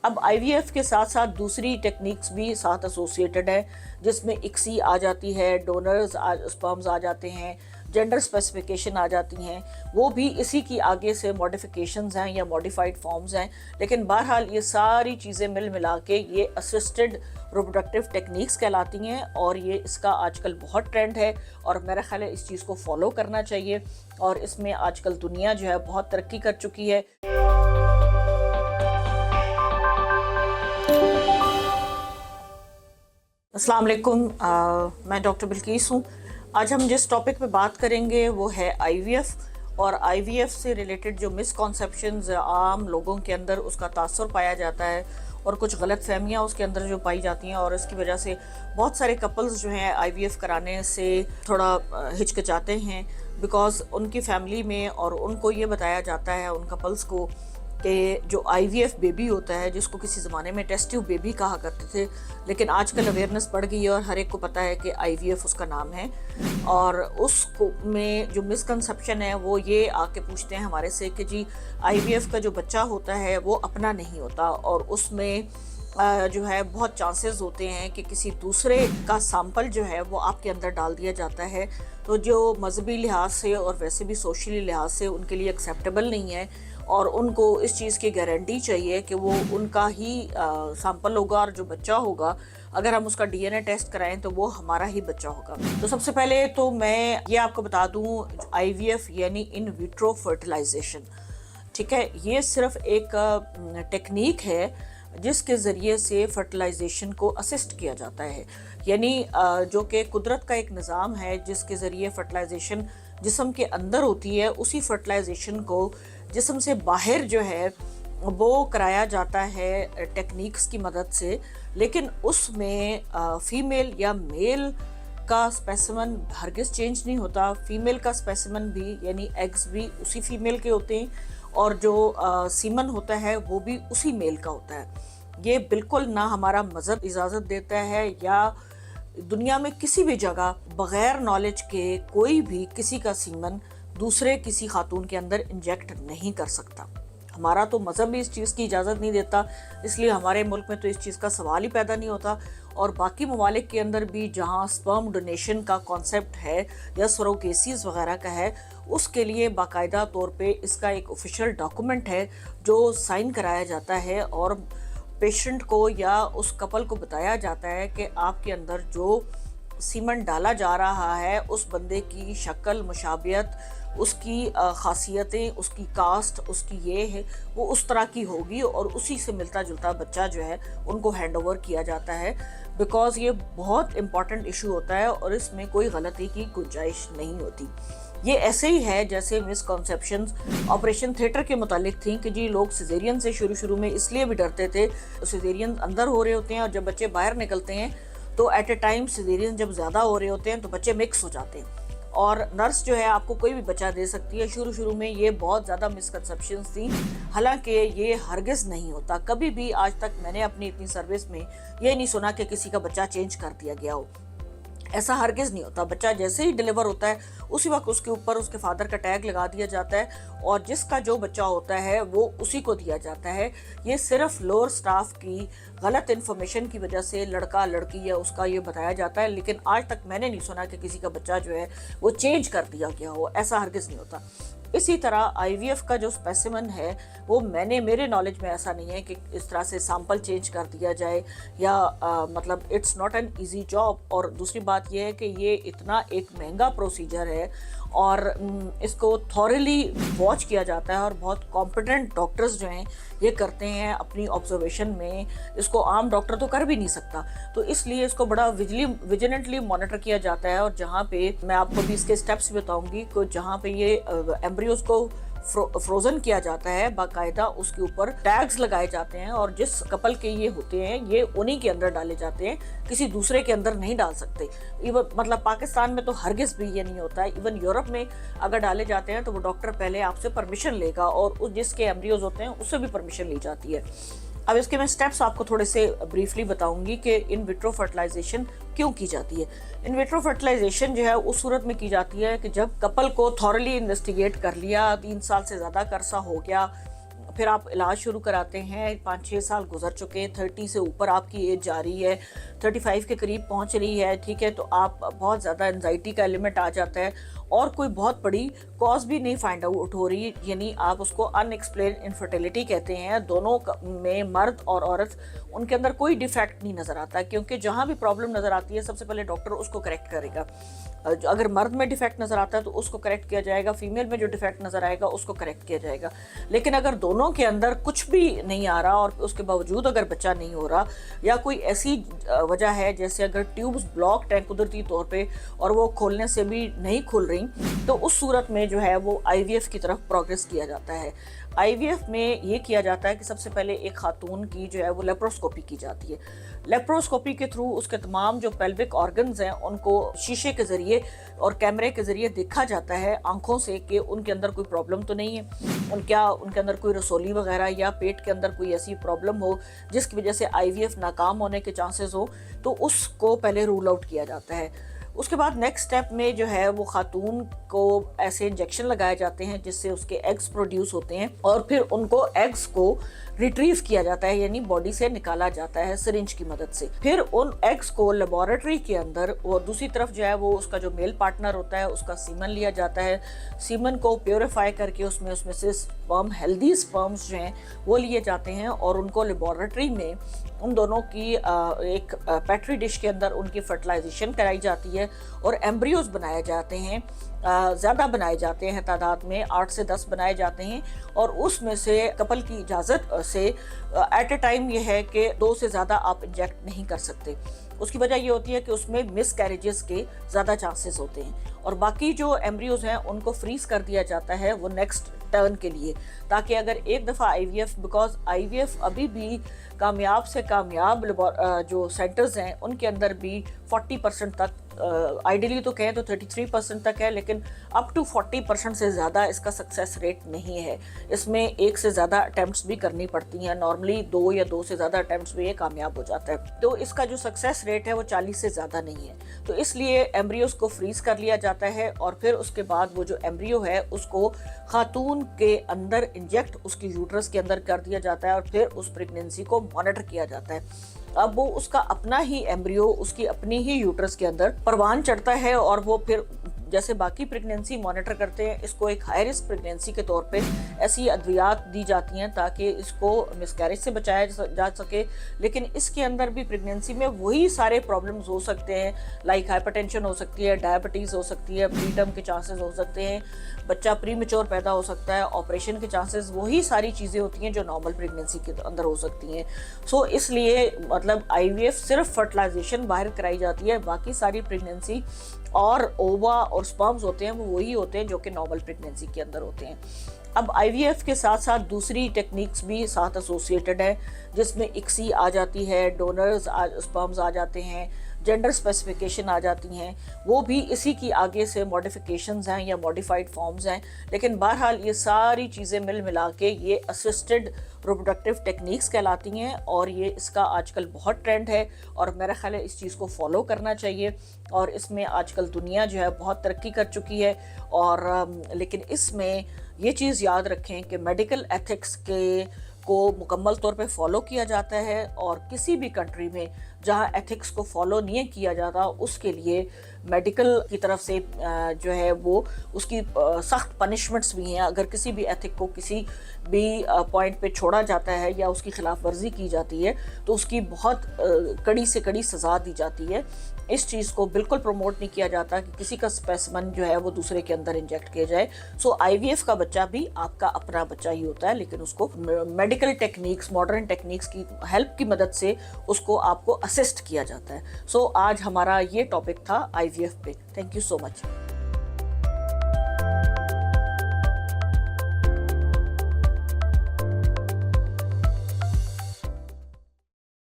अब आईवीएफ के साथ साथ दूसरी टेक्निक्स भी साथ एसोसिएटेड है, जिसमें इक्सी आ जाती है, डोनर्स स्पर्म्स आ जाते हैं, जेंडर स्पेसिफिकेशन आ जाती हैं। वो भी इसी की आगे से मॉडिफिकेशंस हैं या मॉडिफाइड फॉर्म्स हैं। लेकिन बहरहाल ये सारी चीज़ें मिल मिला के ये असिस्टेड रिप्रोडक्टिव टेक्निक्स कहलाती हैं, और ये इसका आजकल बहुत ट्रेंड है और मेरा ख्याल है इस चीज़ को फॉलो करना चाहिए। और इसमें आजकल दुनिया जो है बहुत तरक्की कर चुकी है। अस्सलाम वालेकुम, मैं डॉक्टर बिल्किस हूँ। आज हम जिस टॉपिक पे बात करेंगे वो है आईवीएफ, और आईवीएफ से रिलेटेड जो मिसकॉन्सेप्शंस आम लोगों के अंदर उसका तासुर पाया जाता है और कुछ गलत फहमियाँ उसके अंदर जो पाई जाती हैं, और इसकी वजह से बहुत सारे कपल्स जो हैं आईवीएफ कराने से थोड़ा हिचकिचाते हैं, बिकॉज़ उनकी फैमिली में और उनको ये बताया जाता है उन कपल्स को कि जो आईवीएफ बेबी होता है, जिसको किसी ज़माने में टेस्ट ट्यूब बेबी कहा करते थे, लेकिन आजकल अवेयरनेस बढ़ गई है और हर एक को पता है कि आईवीएफ उसका नाम है। और उसको में जो मिसकंसेप्शन है वो ये आके पूछते हैं हमारे से कि जी आईवीएफ का जो बच्चा होता है वो अपना नहीं होता, और उसमें जो है बहुत चांसेस होते हैं कि किसी दूसरे का सैंपल जो है वो आपके अंदर डाल दिया जाता है। तो जो मजहबी लिहाज से और वैसे भी सोशली लिहाज से उनके लिए एक्सेप्टेबल नहीं है, और उनको इस चीज़ की गारंटी चाहिए कि वो उनका ही सैंपल होगा, और जो बच्चा होगा अगर हम उसका डीएनए टेस्ट कराएं तो वो हमारा ही बच्चा होगा। तो सबसे पहले तो मैं ये आपको बता दूं, आईवीएफ यानी इन विट्रो फर्टिलाइजेशन, ठीक है, ये सिर्फ एक टेक्निक है जिसके ज़रिए से फर्टिलाइजेशन को असिस्ट किया जाता है। यानी जो कि कुदरत का एक निज़ाम है जिसके ज़रिए फर्टिलाइजेशन जिस्म के अंदर होती है, उसी फर्टिलाइजेशन को जिस्म से बाहर जो है वो कराया जाता है टेक्निक्स की मदद से। लेकिन उसमें फीमेल या मेल का स्पेसिमन हरगिज़ चेंज नहीं होता। फीमेल का स्पेसिमन भी यानी एग्स भी उसी फीमेल के होते हैं, और जो सीमन होता है वो भी उसी मेल का होता है। ये बिल्कुल ना हमारा मज़हब इजाज़त देता है, या दुनिया में किसी भी जगह बग़ैर नॉलेज के कोई भी किसी का सीमन दूसरे किसी खातून के अंदर इंजेक्ट नहीं कर सकता। हमारा तो मज़हब भी इस चीज़ की इजाज़त नहीं देता, इसलिए हमारे मुल्क में तो इस चीज़ का सवाल ही पैदा नहीं होता। और बाकी ममालिक के अंदर भी जहाँ स्पर्म डोनेशन का कॉन्सेप्ट है या सरोगेसीज वगैरह का है, उसके लिए बाकायदा तौर पे इसका एक ऑफिशियल डॉक्यूमेंट है जो साइन कराया जाता है, और पेशेंट को या उस कपल को बताया जाता है कि आपके अंदर जो सीमन डाला जा रहा है उस बंदे की शक्ल, मुशाबियत, उसकी ख़ासियतें, उसकी कास्ट, उसकी ये है वो उस तरह की होगी, और उसी से मिलता जुलता बच्चा जो है उनको हैंड ओवर किया जाता है। बिकॉज़ ये बहुत इम्पॉर्टेंट इशू होता है और इसमें कोई गलती की गुंजाइश नहीं होती। ये ऐसे ही है जैसे मिसकॉन्सेप्शंस ऑपरेशन थिएटर के मुतालिक थी कि जी लोग सिजेरियन से शुरू में इसलिए भी डरते थे, सिजेरियन अंदर हो रहे होते हैं और जब बच्चे बाहर निकलते हैं तो एट ए टाइम सिजेरियन जब ज़्यादा हो रहे होते हैं तो बच्चे मिक्स हो जाते हैं, और नर्स जो है आपको कोई भी बच्चा दे सकती है। शुरू में ये बहुत ज़्यादा मिसकंसेप्शंस थी, हालांकि ये हरगिज़ नहीं होता। कभी भी आज तक मैंने अपनी इतनी सर्विस में ये नहीं सुना कि किसी का बच्चा चेंज कर दिया गया हो। ऐसा हरगिज़ नहीं होता। बच्चा जैसे ही डिलीवर होता है उसी वक्त उसके ऊपर उसके फादर का टैग लगा दिया जाता है, और जिसका जो बच्चा होता है वो उसी को दिया जाता है। ये सिर्फ लोअर स्टाफ की गलत इन्फॉर्मेशन की वजह से लड़का लड़की या उसका ये बताया जाता है, लेकिन आज तक मैंने नहीं सुना कि किसी का बच्चा जो है वो चेंज कर दिया गया हो। ऐसा हरगिज़ नहीं होता। इसी तरह आईवीएफ का जो स्पेसिमन है वो मेरे नॉलेज में ऐसा नहीं है कि इस तरह से सैंपल चेंज कर दिया जाए, या मतलब it's not an easy job. और दूसरी बात यह है कि ये इतना एक महंगा प्रोसीजर है, और इसको थॉरली वॉच किया जाता है, और बहुत कॉम्पिटेंट डॉक्टर्स जो हैं ये करते हैं अपनी ऑब्जर्वेशन में। इसको आम डॉक्टर तो कर भी नहीं सकता, तो इसलिए इसको बड़ा विजिलेंटली मॉनिटर किया जाता है। और जहाँ पे मैं आपको भी इसके स्टेप्स बताऊंगी कि जहाँ पे ये एम्ब्रियोज को फ्रोजन किया जाता है, बाकायदा उसके ऊपर टैग्स लगाए जाते हैं, और जिस कपल के ये होते हैं ये उन्हीं के अंदर डाले जाते हैं, किसी दूसरे के अंदर नहीं डाल सकते। इवन मतलब पाकिस्तान में तो हरगिज़ भी ये नहीं होता है। इवन यूरोप में अगर डाले जाते हैं तो वो डॉक्टर पहले आपसे परमिशन लेगा, और उस जिसके एम्ब्रियोज होते हैं उससे भी परमिशन ली जाती है। अब इसके मैं स्टेप्स आपको थोड़े से ब्रीफली बताऊंगी कि इन विट्रो फर्टिलाइजेशन क्यों की जाती है। इन विट्रो फर्टिलाइजेशन जो है उस सूरत में की जाती है कि जब कपल को थॉरली इन्वेस्टिगेट कर लिया, 3 साल से ज़्यादा का अरसा हो गया, फिर आप इलाज शुरू कराते हैं, 5-6 साल गुजर चुके हैं, 30 से ऊपर आपकी एज जा रही है, 35 के करीब पहुंच रही है, ठीक है, तो आप बहुत ज़्यादा एंजाइटी का एलिमेंट आ जाता है और कोई बहुत बड़ी कॉज भी नहीं फाइंड आउट हो रही, यानी आप उसको अनएक्सप्लेन इनफर्टिलिटी कहते हैं। दोनों में, मर्द और औरत, उनके अंदर कोई डिफेक्ट नहीं नज़र आता, क्योंकि जहाँ भी प्रॉब्लम नज़र आती है सबसे पहले डॉक्टर उसको करेक्ट करेगा। अगर मर्द में डिफेक्ट नज़र आता है तो उसको करेक्ट किया जाएगा, फीमेल में जो डिफेक्ट नज़र आएगा उसको करेक्ट किया जाएगा। लेकिन अगर दोनों के अंदर कुछ भी नहीं आ रहा और उसके बावजूद अगर बच्चा नहीं हो रहा, या कोई ऐसी वजह है जैसे अगर ट्यूब्स ब्लॉक्ड हैं कुदरती तौर पे और वो खोलने से भी नहीं खुल रही, तो उस सूरत में जो है वो IVF की तरफ प्रोग्रेस किया जाता है। IVF में ये किया जाता है कि सबसे पहले एक खातून की जो है वो लेप्रोस्कोपी की जाती है। लेप्रोस्कोपी के थ्रू उसके तमाम जो पेल्विक ऑर्गन्स हैं उनको शीशे के ज़रिए और कैमरे के ज़रिए देखा जाता है आंखों से कि उनके अंदर कोई प्रॉब्लम तो नहीं है, उनके अंदर कोई रसोली वगैरह या पेट के अंदर कोई ऐसी प्रॉब्लम हो जिसकी वजह से IVF नाकाम होने के चांसेस हो, तो उसको पहले रूल आउट किया जाता है। उसके बाद नेक्स्ट स्टेप में जो है वो खातून को ऐसे इंजेक्शन लगाए जाते हैं जिससे उसके एग्स प्रोड्यूस होते हैं और फिर उनको एग्स को रिट्रीव किया जाता है, यानी बॉडी से निकाला जाता है सिरिंज की मदद से। फिर उन एग्स को लेबोरेटरी के अंदर, और दूसरी तरफ जो है वो उसका जो मेल पार्टनर होता है उसका सीमन लिया जाता है। सीमन को प्योरीफाई करके उसमें से स्पर्म, हेल्दी स्पर्म्स जो हैं वो लिए जाते हैं और उनको लेबोरेटरी में उन दोनों की एक पेट्री डिश के अंदर उनकी फर्टिलाइजेशन कराई जाती है और एम्ब्रियोज बनाए जाते हैं। ज़्यादा बनाए जाते हैं, तादाद में 8 से 10 बनाए जाते हैं और उसमें से कपल की इजाज़त से एट ए टाइम ये है कि 2 से ज़्यादा आप इंजेक्ट नहीं कर सकते। उसकी वजह ये होती है कि उसमें मिस कैरेजेस के ज़्यादा चांसेस होते हैं और बाकी जो एम्ब्रियोज हैं उनको फ्रीज कर दिया जाता है वो नेक्स्ट टर्न के लिए, ताकि अगर एक दफ़ा IVF, बिकॉज IVF अभी भी कामयाब से कामयाब जो सेंटर्स हैं उनके अंदर भी 40% तक, आइडियली तो कहें तो 33% तक है, लेकिन अप टू 40% से ज़्यादा इसका सक्सेस रेट नहीं है। इसमें एक से ज़्यादा अटैम्प्ट्स भी करनी पड़ती हैं, नॉर्मली 2 या 2 से ज़्यादा अटैम्प्ट्स में ये कामयाब हो जाता है। तो इसका जो सक्सेस रेट है वो 40 से ज़्यादा नहीं है, तो इसलिए एम्ब्रियोज को फ्रीज कर लिया जाता है और फिर उसके बाद वो जो एम्ब्रियो है उसको खातून के अंदर इंजेक्ट उसकी यूट्रस के अंदर कर दिया जाता है और फिर उस प्रेगनेंसी को मॉनिटर किया जाता है। अब वो उसका अपना ही एम्ब्रियो उसकी अपनी ही यूट्रस के अंदर परवान चढ़ता है और वो फिर जैसे बाकी प्रेगनेंसी मॉनिटर करते हैं, इसको एक हाई रिस्क प्रेगनेंसी के तौर पे ऐसी अद्वियात दी जाती हैं ताकि इसको मिसकैरेज से बचाया जा सके। लेकिन इसके अंदर भी प्रेगनेंसी में वही सारे प्रॉब्लम्स हो सकते हैं, लाइक हाइपरटेंशन हो सकती है, डायबिटीज़ हो सकती है, प्रीटर्म के चांसेस हो सकते हैं, बच्चा प्रीमेच्योर पैदा हो सकता है, ऑपरेशन के चांसेस, वही सारी चीज़ें होती हैं जो नॉर्मल प्रेगनेंसी के अंदर हो सकती हैं। सो इसलिए मतलब IVF सिर्फ फर्टिलाइजेशन बाहर कराई जाती है, बाकी सारी प्रेगनेंसी और ओवा और स्पर्म्स होते हैं वो वही होते हैं जो कि नॉर्मल प्रेगनेंसी के अंदर होते हैं। अब IVF के साथ साथ दूसरी टेक्निक्स भी साथ एसोसिएटेड है, जिसमें ICSI आ जाती है, डोनर्स स्पर्म्स आ जाते हैं, जेंडर स्पेसिफिकेशन आ जाती हैं, वो भी इसी की आगे से मॉडिफिकेशंस हैं या मॉडिफाइड फॉर्म्स हैं। लेकिन बहरहाल ये सारी चीज़ें मिल मिला के ये असिस्टेड रिप्रोडक्टिव टेक्निक्स कहलाती हैं और ये इसका आजकल बहुत ट्रेंड है और मेरा ख्याल है इस चीज़ को फॉलो करना चाहिए। और इसमें आजकल दुनिया जो है बहुत तरक्की कर चुकी है और लेकिन इसमें ये चीज़ याद रखें कि मेडिकल एथिक्स को मुकम्मल तौर पे फॉलो किया जाता है और किसी भी कंट्री में जहाँ एथिक्स को फॉलो नहीं किया जाता उसके लिए मेडिकल की तरफ से जो है वो उसकी सख्त पनिशमेंट्स भी हैं। अगर किसी भी एथिक को किसी भी पॉइंट पे छोड़ा जाता है या उसकी खिलाफ वर्जी की जाती है तो उसकी बहुत कड़ी से कड़ी सज़ा दी जाती है। इस चीज़ को बिल्कुल प्रमोट नहीं किया जाता कि किसी का स्पेसिमन जो है वो दूसरे के अंदर इंजेक्ट किया जाए। सो IVF का बच्चा भी आपका अपना बच्चा ही होता है, लेकिन उसको मेडिकल टेक्निक्स, मॉडर्न टेक्निक्स की हेल्प की मदद से उसको आपको असिस्ट किया जाता है। सो आज हमारा ये टॉपिक था IVF पे। Thank you so much.